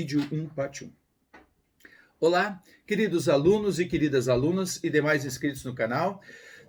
vídeo 1, parte 1. Olá, queridos alunos e queridas alunas e demais inscritos no canal.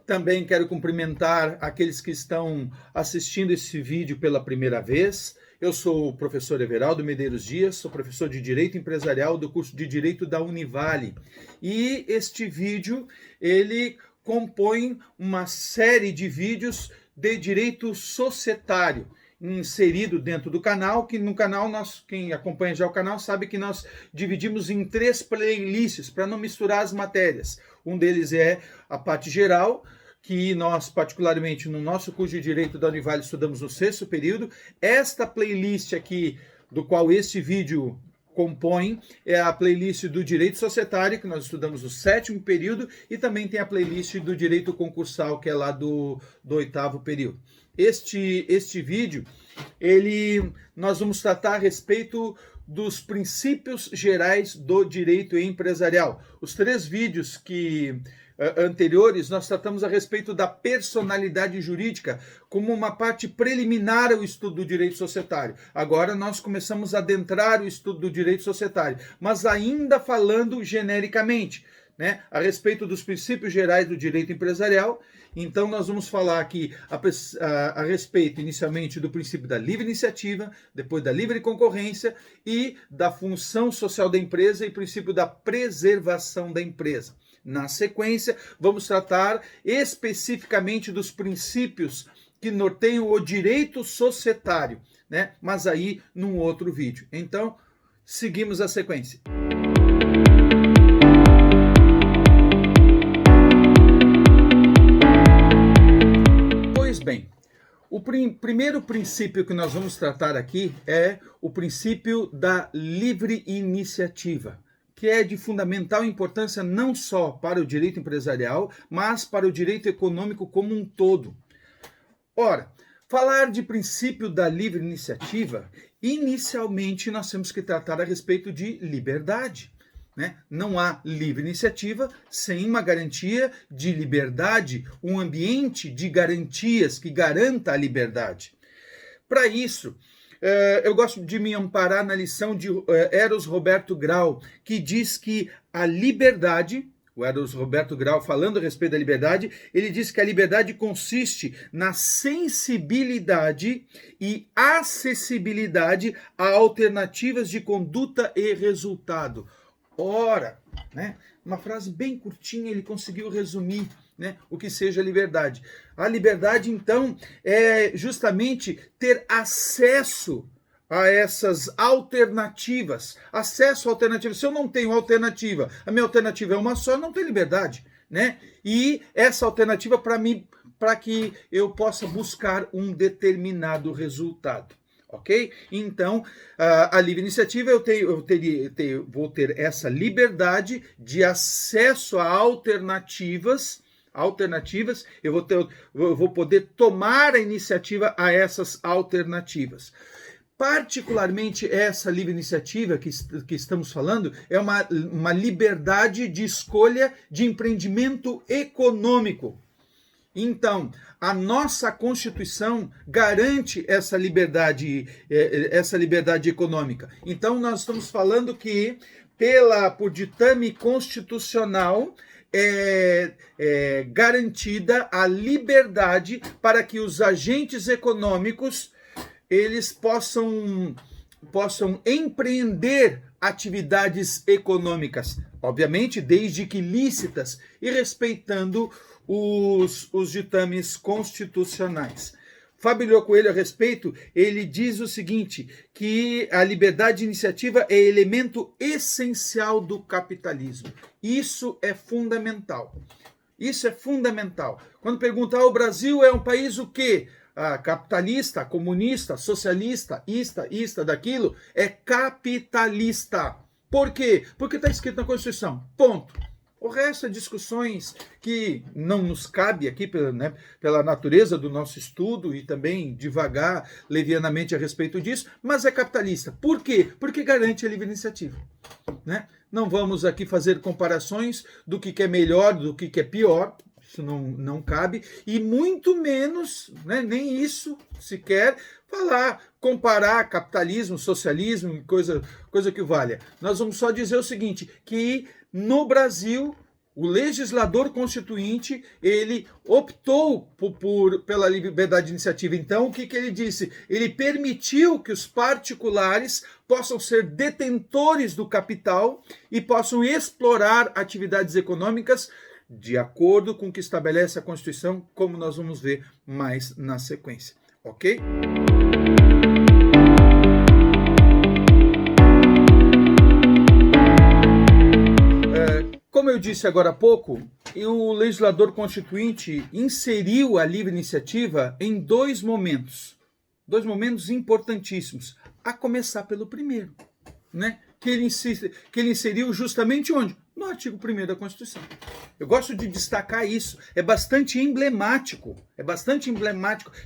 Também quero cumprimentar aqueles que estão assistindo esse vídeo pela primeira vez. Eu sou o professor Everaldo Medeiros Dias, sou professor de Direito Empresarial do curso de Direito da Univale. E este vídeo, ele compõe uma série de vídeos de direito societário, inserido dentro do canal, que no canal, quem acompanha já o canal sabe que nós dividimos em 3 playlists, para não misturar as matérias. Um deles é a parte geral, que nós, particularmente no nosso curso de Direito da Univale, estudamos no 6º período. Esta playlist aqui, do qual este vídeo compõe, é a playlist do Direito Societário, que nós estudamos no 7º período, e também tem a playlist do Direito Concursal, que é lá do 8º período. Este vídeo, nós vamos tratar a respeito dos princípios gerais do direito empresarial. Os 3 vídeos anteriores, nós tratamos a respeito da personalidade jurídica como uma parte preliminar ao estudo do direito societário. Agora nós começamos a adentrar o estudo do direito societário, mas ainda falando genericamente, né, a respeito dos princípios gerais do direito empresarial. Então nós vamos falar aqui a respeito inicialmente do princípio da livre iniciativa, depois da livre concorrência e da função social da empresa e princípio da preservação da empresa. Na sequência, vamos tratar especificamente dos princípios que norteiam o direito societário, né? Mas aí num outro vídeo. Então, seguimos a sequência. Pois bem, o primeiro princípio que nós vamos tratar aqui é o princípio da livre iniciativa, que é de fundamental importância não só para o direito empresarial, mas para o direito econômico como um todo. Ora, falar de princípio da livre iniciativa, inicialmente nós temos que tratar a respeito de liberdade, né? Não há livre iniciativa sem uma garantia de liberdade, um ambiente de garantias que garanta a liberdade. Para isso, eu gosto de me amparar na lição de Eros Roberto Grau, que diz que a liberdade, o Eros Roberto Grau falando a respeito da liberdade, ele diz que a liberdade consiste na sensibilidade e acessibilidade a alternativas de conduta e resultado. Ora, né, uma frase bem curtinha, ele conseguiu resumir, né, o que seja a liberdade. A liberdade, então, é justamente ter acesso a essas alternativas. Acesso a alternativas. Se eu não tenho alternativa, a minha alternativa é uma só, eu não tenho liberdade, né? E essa alternativa para que eu possa buscar um determinado resultado. Ok? Então, a livre iniciativa, vou ter essa liberdade de acesso a alternativas, eu vou poder tomar a iniciativa a essas alternativas. Particularmente essa livre iniciativa que estamos falando é uma liberdade de escolha de empreendimento econômico. Então, a nossa Constituição garante essa liberdade econômica. Então, nós estamos falando que, por ditame constitucional, é garantida a liberdade para que os agentes econômicos eles possam empreender atividades econômicas, obviamente desde que lícitas e respeitando os ditames constitucionais. Fábio Coelho, a respeito, ele diz o seguinte, que a liberdade de iniciativa é elemento essencial do capitalismo. Isso é fundamental. Isso é fundamental. Quando perguntar, o Brasil é um país o quê? Capitalista, comunista, socialista, isto, daquilo, é capitalista. Por quê? Porque está escrito na Constituição. Ponto. O resto é discussões que não nos cabe aqui pela natureza do nosso estudo e também divagar levianamente a respeito disso, mas é capitalista. Por quê? Porque garante a livre iniciativa, né? Não vamos aqui fazer comparações do que é melhor, do que é pior. Isso não cabe, e muito menos, né, nem isso sequer, comparar capitalismo, socialismo, coisa que valha. Nós vamos só dizer o seguinte, que no Brasil, o legislador constituinte, ele optou pela liberdade de iniciativa. Então, o que ele disse? Ele permitiu que os particulares possam ser detentores do capital e possam explorar atividades econômicas de acordo com o que estabelece a Constituição, como nós vamos ver mais na sequência, ok? Como eu disse agora há pouco, o legislador constituinte inseriu a livre iniciativa em dois momentos importantíssimos, a começar pelo primeiro, né? Que ele inseriu justamente onde? No artigo 1º da Constituição. Eu gosto de destacar isso, é bastante emblemático,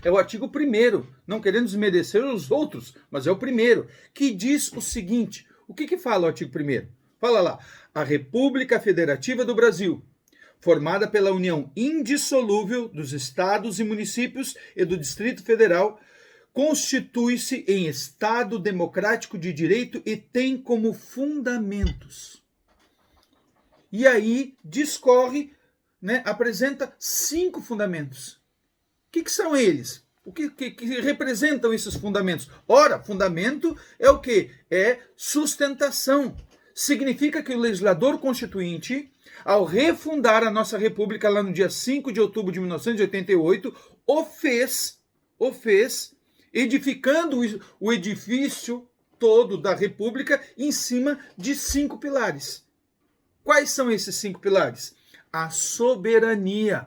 é o artigo 1º, não querendo desmerecer os outros, mas é o primeiro, que diz o seguinte, o que fala o artigo 1º? Fala lá, a República Federativa do Brasil, formada pela união indissolúvel dos estados e municípios e do Distrito Federal, constitui-se em Estado democrático de direito e tem como fundamentos. E aí discorre, né, apresenta 5 fundamentos. O que são eles? O que representam esses fundamentos? Ora, fundamento é o quê? É sustentação. Significa que o legislador constituinte, ao refundar a nossa república lá no dia 5 de outubro de 1988, o fez edificando o edifício todo da república em cima de 5 pilares. Quais são esses 5 pilares? A soberania.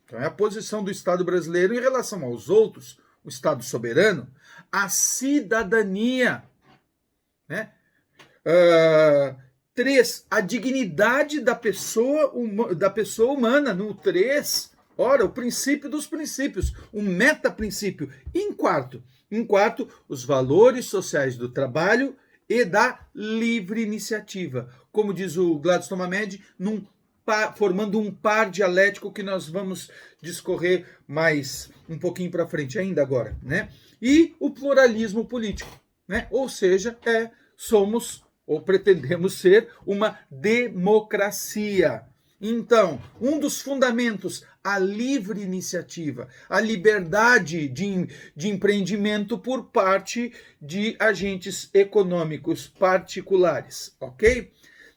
Então é a posição do Estado brasileiro em relação aos outros, o Estado soberano. A cidadania, né? 3, a dignidade da pessoa humana. No 3, ora, o princípio dos princípios, o metaprincípio. Em quarto, os valores sociais do trabalho e da livre iniciativa. Como diz o Gladstone Hamed, formando um par dialético que nós vamos discorrer mais um pouquinho para frente ainda agora, né? E o pluralismo político, né? Ou seja, somos ou pretendemos ser uma democracia. Então, um dos fundamentos, a livre iniciativa, a liberdade de empreendimento por parte de agentes econômicos particulares, ok?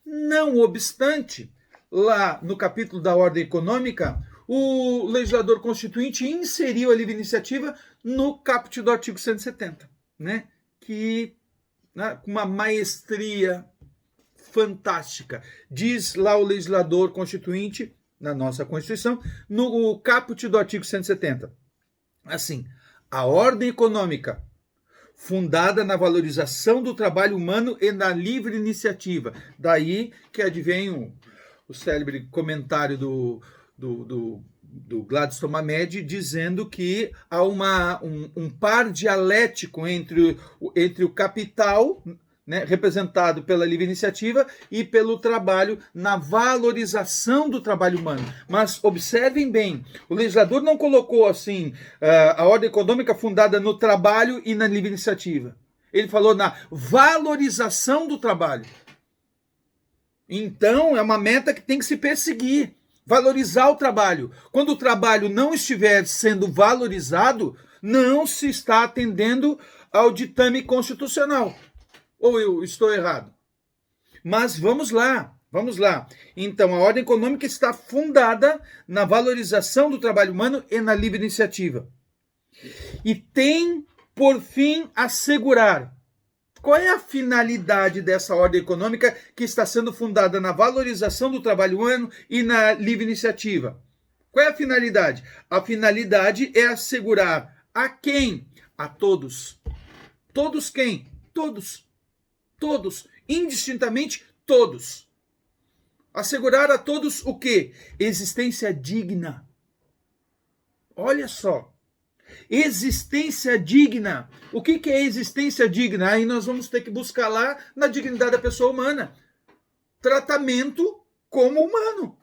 Não obstante, lá no capítulo da ordem econômica, o legislador constituinte inseriu a livre iniciativa no caput do artigo 170, né? Que com uma maestria fantástica. Diz lá o legislador constituinte, na nossa Constituição, no caput do artigo 170. Assim, a ordem econômica, fundada na valorização do trabalho humano e na livre iniciativa. Daí que advém o célebre comentário do Gladstone Hamed, dizendo que há um par dialético entre o capital, né, representado pela livre iniciativa, e pelo trabalho, na valorização do trabalho humano. Mas observem bem, o legislador não colocou assim a ordem econômica fundada no trabalho e na livre iniciativa. Ele falou na valorização do trabalho. Então, é uma meta que tem que se perseguir. Valorizar o trabalho. Quando o trabalho não estiver sendo valorizado, não se está atendendo ao ditame constitucional. Ou eu estou errado? Mas vamos lá. Então, a ordem econômica está fundada na valorização do trabalho humano e na livre iniciativa. E tem, por fim, assegurar. Qual é a finalidade dessa ordem econômica que está sendo fundada na valorização do trabalho humano e na livre iniciativa? Qual é a finalidade? A finalidade é assegurar a quem? A todos. Todos quem? Todos. Todos. Indistintamente, todos. Assegurar a todos o quê? Existência digna. Olha só. Existência digna. O que é existência digna? Aí nós vamos ter que buscar lá na dignidade da pessoa humana. Tratamento como humano.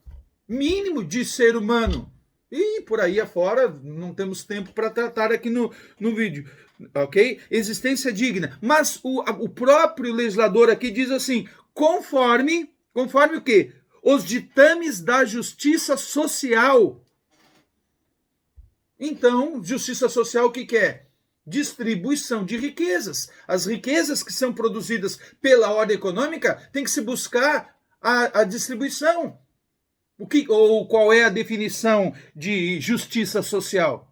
Mínimo de ser humano. E por aí afora, não temos tempo para tratar aqui no vídeo, ok? Existência digna. Mas o próprio legislador aqui diz assim, conforme o quê? Os ditames da justiça social. Então, justiça social o que é? Distribuição de riquezas. As riquezas que são produzidas pela ordem econômica tem que se buscar a distribuição. Qual é a definição de justiça social?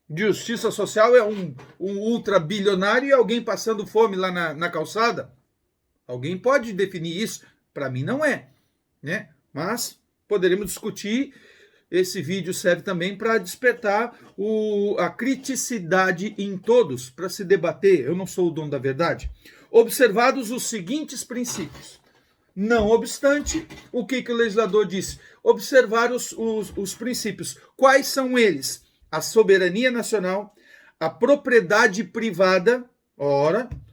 Justiça social é um ultrabilionário e alguém passando fome lá na calçada? Alguém pode definir isso? Para mim não é, né? Mas poderemos discutir. Esse vídeo serve também para despertar a criticidade em todos, para se debater. Eu não sou o dono da verdade. Observados os seguintes princípios. Não obstante, o que o legislador disse? Observar os princípios. Quais são eles? A soberania nacional, a propriedade privada,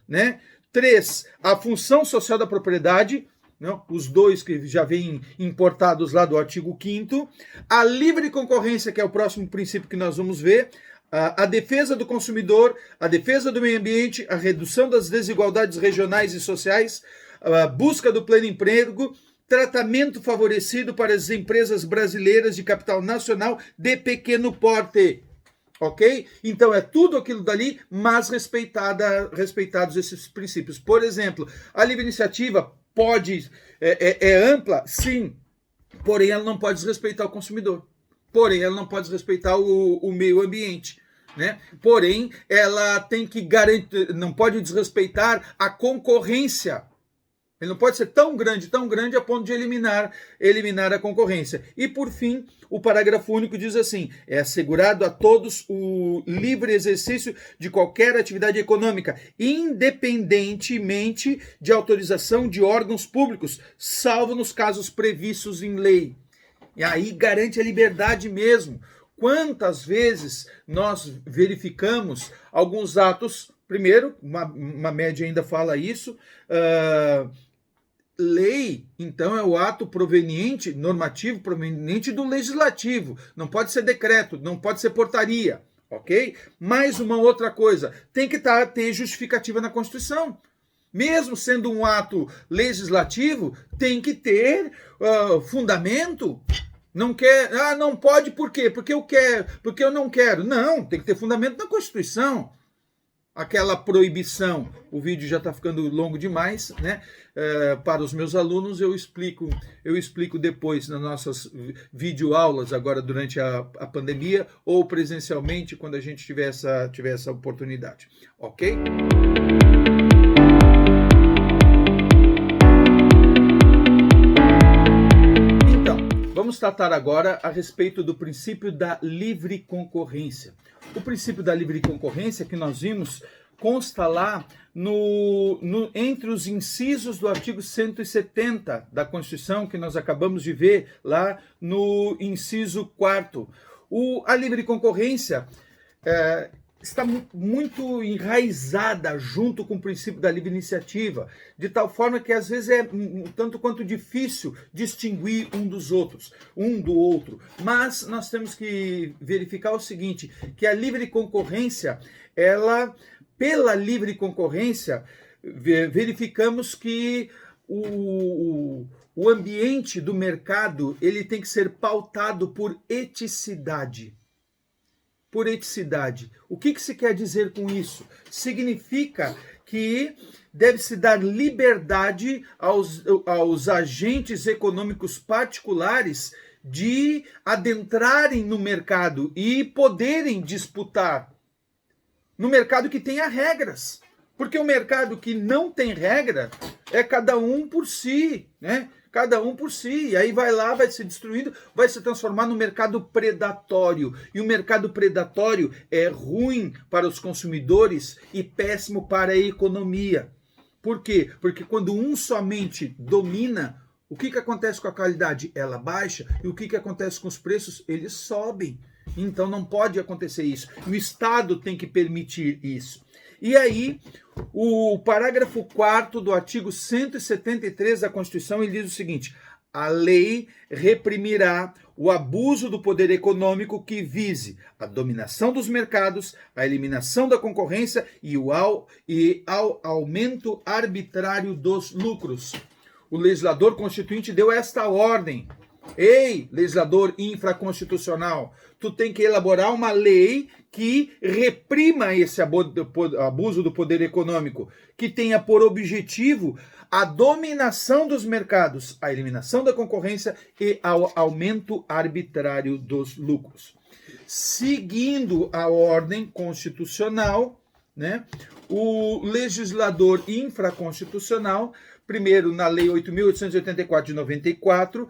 né? 3, a função social da propriedade, não? Os dois que já vêm importados lá do artigo 5º, a livre concorrência, que é o próximo princípio que nós vamos ver, a defesa do consumidor, a defesa do meio ambiente, a redução das desigualdades regionais e sociais, a busca do pleno emprego, tratamento favorecido para as empresas brasileiras de capital nacional de pequeno porte. Ok? Então é tudo aquilo dali, mas respeitados esses princípios. Por exemplo, a livre iniciativa é ampla? Sim. Porém, ela não pode desrespeitar o consumidor. Porém, ela não pode desrespeitar o meio ambiente. Né? Porém, ela tem que garantir, não pode desrespeitar a concorrência. Ele não pode ser tão grande a ponto de eliminar a concorrência. E, por fim, o parágrafo único diz assim, é assegurado a todos o livre exercício de qualquer atividade econômica, independentemente de autorização de órgãos públicos, salvo nos casos previstos em lei. E aí garante a liberdade mesmo. Quantas vezes nós verificamos alguns atos, primeiro, uma média ainda fala isso, lei, então, é o ato normativo proveniente do legislativo. Não pode ser decreto, não pode ser portaria, ok? Mais uma outra coisa, tem que ter justificativa na Constituição. Mesmo sendo um ato legislativo, tem que ter fundamento. Não pode por quê? Porque eu quero, porque eu não quero. Não, tem que ter fundamento na Constituição. Aquela proibição, o vídeo já está ficando longo demais, né? Para os meus alunos eu explico depois nas nossas videoaulas agora durante a pandemia ou presencialmente quando a gente tiver essa oportunidade, ok? Então, vamos tratar agora a respeito do princípio da livre concorrência. O princípio da livre concorrência que nós vimos consta lá entre os incisos do artigo 170 da Constituição, que nós acabamos de ver lá no inciso 4º. A livre concorrência está muito enraizada junto com o princípio da livre iniciativa, de tal forma que às vezes é tanto quanto difícil distinguir um do outro. Mas nós temos que verificar o seguinte, que a livre concorrência, pela livre concorrência, verificamos que o ambiente do mercado ele tem que ser pautado por eticidade. Por eticidade. O que se quer dizer com isso? Significa que deve-se dar liberdade aos agentes econômicos particulares de adentrarem no mercado e poderem disputar. No mercado que tenha regras. Porque o mercado que não tem regra é cada um por si, né? Cada um por si, e aí vai lá, vai se destruindo, vai se transformar no mercado predatório. E o mercado predatório é ruim para os consumidores e péssimo para a economia. Por quê? Porque quando um somente domina, o que acontece com a qualidade? Ela baixa, e o que acontece com os preços? Eles sobem. Então não pode acontecer isso. O Estado tem que permitir isso. E aí, o parágrafo 4º do artigo 173 da Constituição, ele diz o seguinte: a lei reprimirá o abuso do poder econômico que vise a dominação dos mercados, a eliminação da concorrência e ao aumento arbitrário dos lucros. O legislador constituinte deu esta ordem. Ei, legislador infraconstitucional, tu tem que elaborar uma lei que reprima esse abuso do poder econômico, que tenha por objetivo a dominação dos mercados, a eliminação da concorrência e ao aumento arbitrário dos lucros. Seguindo a ordem constitucional, né, o legislador infraconstitucional, primeiro na Lei 8.884 de 94,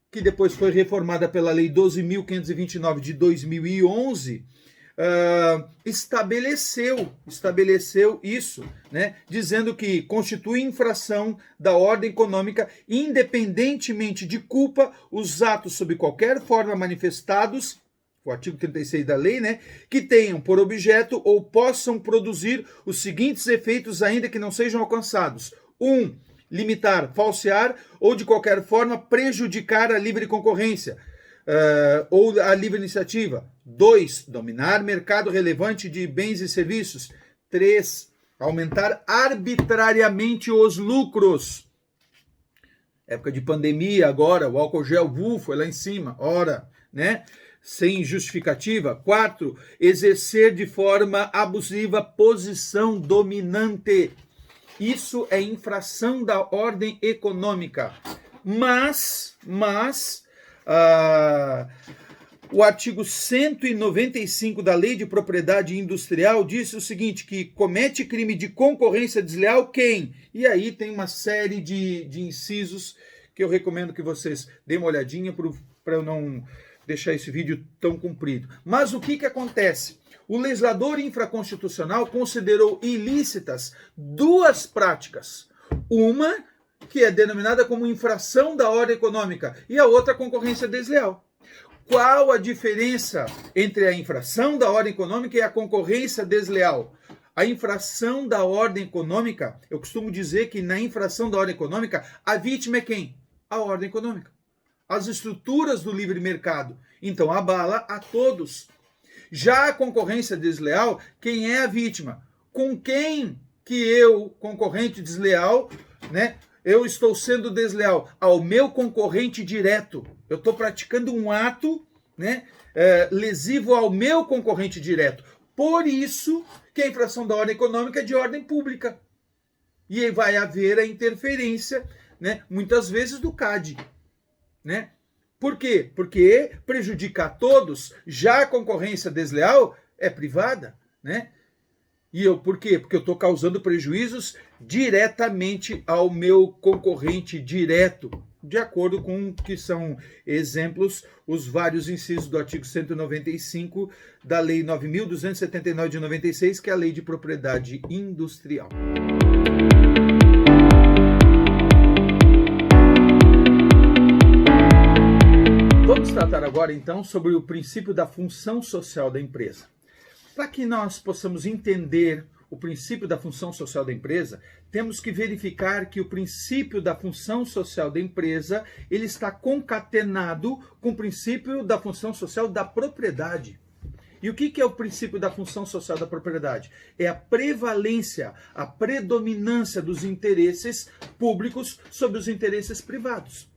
que depois foi reformada pela Lei 12.529 de 2011, estabeleceu isso, né, dizendo que constitui infração da ordem econômica, independentemente de culpa, os atos sob qualquer forma manifestados, o artigo 36 da lei, né, que tenham por objeto ou possam produzir os seguintes efeitos, ainda que não sejam alcançados. 1. Limitar, falsear ou de qualquer forma prejudicar a livre concorrência ou a livre iniciativa. 2. Dominar mercado relevante de bens e serviços. 3. Aumentar arbitrariamente os lucros. Época de pandemia agora, o álcool gel foi lá em cima, ora, né? Sem justificativa. 4. Exercer de forma abusiva posição dominante. Isso é infração da ordem econômica. Mas o artigo 195 da Lei de Propriedade Industrial diz o seguinte, que comete crime de concorrência desleal quem? E aí tem uma série de incisos que eu recomendo que vocês deem uma olhadinha para eu não deixar esse vídeo tão comprido. Mas o que acontece? O legislador infraconstitucional considerou ilícitas duas práticas. Uma, que é denominada como infração da ordem econômica, e a outra, concorrência desleal. Qual a diferença entre a infração da ordem econômica e a concorrência desleal? A infração da ordem econômica, eu costumo dizer que na infração da ordem econômica, a vítima é quem? A ordem econômica. As estruturas do livre mercado. Então, abala a todos. Já a concorrência desleal, quem é a vítima? Com quem que eu, concorrente desleal, né, eu estou sendo desleal? Ao meu concorrente direto. Eu estou praticando um ato, né, lesivo ao meu concorrente direto. Por isso que a infração da ordem econômica é de ordem pública. E aí vai haver a interferência, né, muitas vezes do CAD, né? Por quê? Porque prejudica a todos, já a concorrência desleal é privada, né? Por quê? Porque eu estou causando prejuízos diretamente ao meu concorrente direto, de acordo com o que são exemplos, os vários incisos do artigo 195 da Lei 9.279 de 96, que é a Lei de Propriedade Industrial. Vamos tratar agora, então, sobre o princípio da função social da empresa. Para que nós possamos entender o princípio da função social da empresa, temos que verificar que o princípio da função social da empresa, ele está concatenado com o princípio da função social da propriedade. E o que é o princípio da função social da propriedade? É a prevalência, a predominância dos interesses públicos sobre os interesses privados.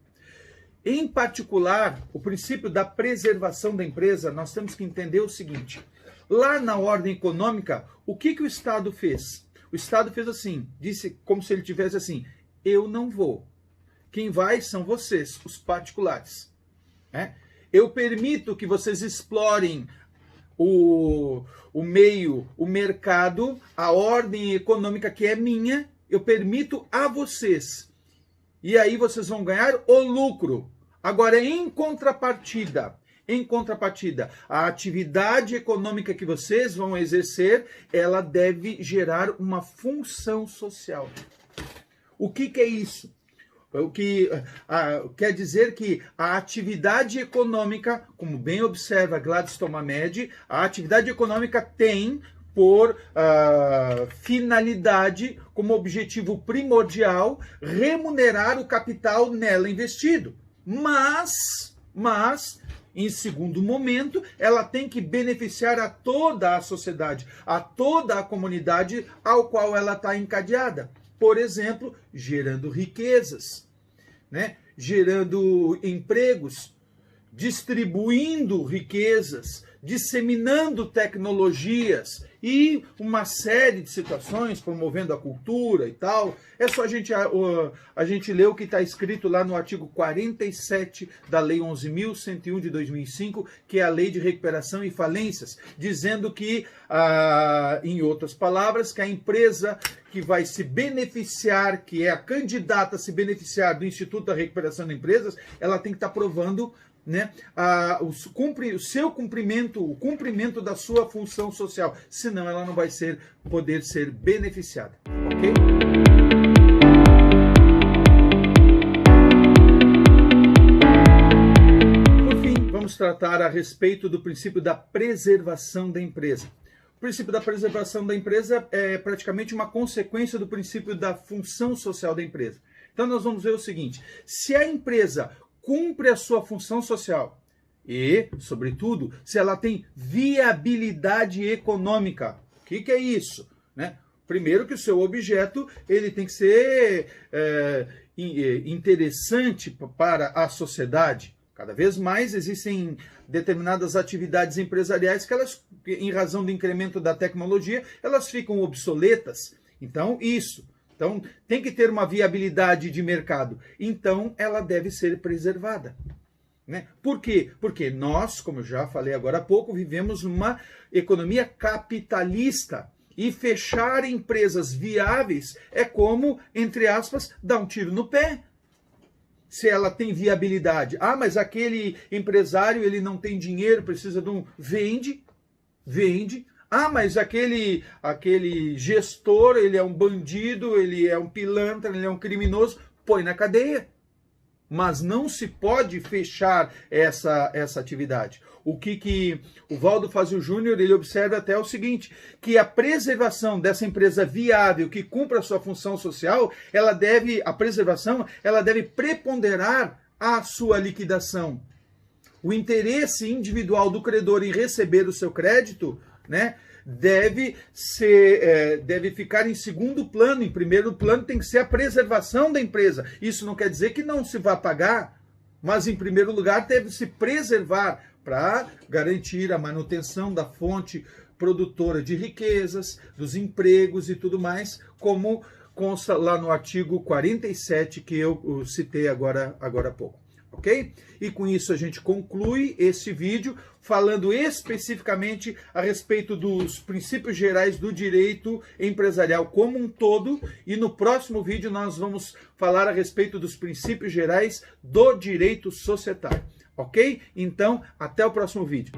Em particular, o princípio da preservação da empresa, nós temos que entender o seguinte. Lá na ordem econômica, o que o Estado fez? O Estado fez assim, disse como se ele tivesse assim, eu não vou. Quem vai são vocês, os particulares. Né? Eu permito que vocês explorem o meio, o mercado, a ordem econômica que é minha, eu permito a vocês. E aí vocês vão ganhar o lucro. Agora, em contrapartida, a atividade econômica que vocês vão exercer, ela deve gerar uma função social. O que é isso? O que quer dizer que a atividade econômica, como bem observa Gladys Tomamed, a atividade econômica tem por finalidade, como objetivo primordial, remunerar o capital nela investido. Mas Em segundo momento, ela tem que beneficiar a toda a sociedade, a toda a comunidade ao qual ela está encadeada. Por exemplo, gerando riquezas, né? Gerando empregos, distribuindo riquezas, disseminando tecnologias e uma série de situações, promovendo a cultura e tal. É só a gente ler o que está escrito lá no artigo 47 da Lei 11.101 de 2005, que é a Lei de Recuperação e Falências, dizendo que, em outras palavras, que a empresa que vai se beneficiar, que é a candidata a se beneficiar do Instituto da Recuperação de Empresas, ela tem que estar provando, né, o cumprimento da sua função social, senão ela não vai poder ser beneficiada, ok? Por fim, vamos tratar a respeito do princípio da preservação da empresa. O princípio da preservação da empresa é praticamente uma consequência do princípio da função social da empresa. Então nós vamos ver o seguinte: se a empresa cumpre a sua função social e, sobretudo, se ela tem viabilidade econômica. O que é isso? Né? Primeiro que o seu objeto ele tem que ser interessante para a sociedade. Cada vez mais existem determinadas atividades empresariais que elas, em razão do incremento da tecnologia, elas ficam obsoletas. Então, Então, tem que ter uma viabilidade de mercado. Então, ela deve ser preservada. Né? Por quê? Porque nós, como eu já falei agora há pouco, vivemos uma economia capitalista. E fechar empresas viáveis é como, entre aspas, dar um tiro no pé. Se ela tem viabilidade. Ah, mas aquele empresário ele não tem dinheiro, precisa de um... Vende. Ah, mas aquele gestor, ele é um bandido, ele é um pilantra, ele é um criminoso, põe na cadeia. Mas não se pode fechar essa atividade. O que o Valdo Fazio Júnior, ele observa até o seguinte, que a preservação dessa empresa viável que cumpra a sua função social, a preservação deve preponderar a sua liquidação. O interesse individual do credor em receber o seu crédito, né, deve ficar em segundo plano. Em primeiro plano tem que ser a preservação da empresa. Isso não quer dizer que não se vá pagar, mas em primeiro lugar deve se preservar para garantir a manutenção da fonte produtora de riquezas, dos empregos e tudo mais, como consta lá no artigo 47 que eu citei agora há pouco. Ok? E com isso a gente conclui esse vídeo falando especificamente a respeito dos princípios gerais do direito empresarial como um todo, e no próximo vídeo nós vamos falar a respeito dos princípios gerais do direito societário. Ok? Então, até o próximo vídeo.